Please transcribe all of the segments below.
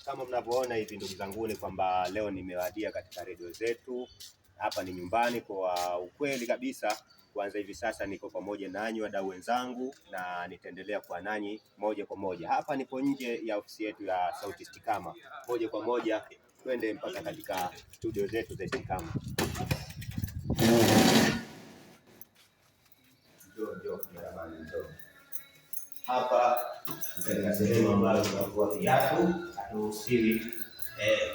Kama mnavyoona hivi ndugu zangu, ni kwamba leo nimewadia katika redio zetu. Hapa ni nyumbani kwa ukweli kabisa. Kwanza hivi sasa niko pamoja nanyi wadau wenzangu, na nitaendelea kuwa nanyi moja kwa moja. Hapa nipo nje ya ofisi yetu ya Sauti Istiqama. Moja kwa moja twende mpaka katika studio zetu za Istiqama. Njoo. Hapa katika sehemu ambayo tunakuwa viatu, haturuhusiwi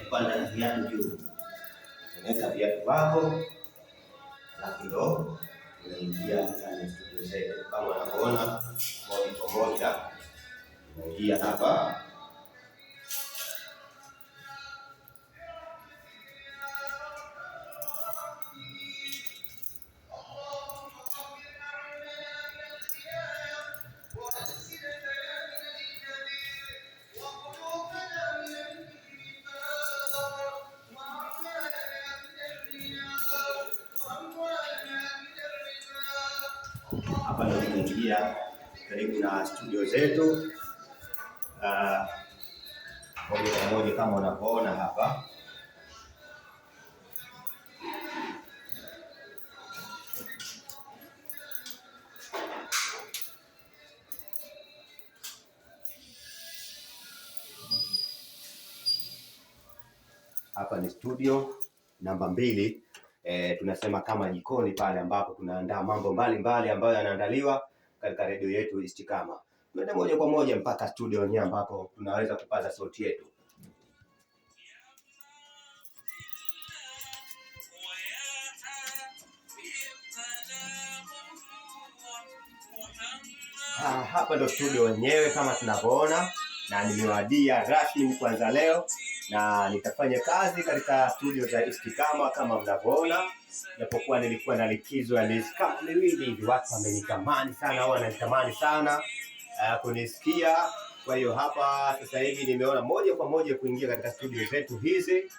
kupanda na viatu juu. Unaweka viatu vako na ndo unaingia ndani studio zetu. Kama unavyoona moja kwa moja unaingia hapa. Hapa ndio tunaingia karibu na studio zetu moja kwa moja kama unavyoona hapa. Hapa ni studio namba 2. Tunasema kama jikoni pale ambapo tunaandaa mambo mbalimbali ambayo yanaandaliwa katika redio yetu Istiqama. Twende moja kwa moja mpaka studio yenyewe ambapo tunaweza kupaza sauti yetu. Hapa ndo studio yenyewe kama tunavyoona, na nimewadia rasmi kwanza leo, na nitafanya kazi katika studio za Istiqama kama mnavyoona. Japokuwa nilikuwa na likizo ya miezi kama miwili hivi, watu wamenitamani sana au wananitamani sana kunisikia. Kwa hiyo hapa sasa hivi nimeona moja kwa moja kuingia katika studio zetu hizi.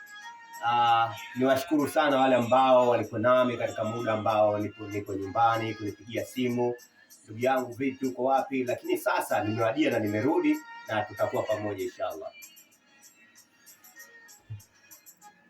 Niwashukuru sana wale ambao walikuwa nami katika muda ambao niko nyumbani, kunipigia simu, ndugu yangu vipi uko wapi, lakini sasa nimewadia na nimerudi, na tutakuwa pamoja inshallah.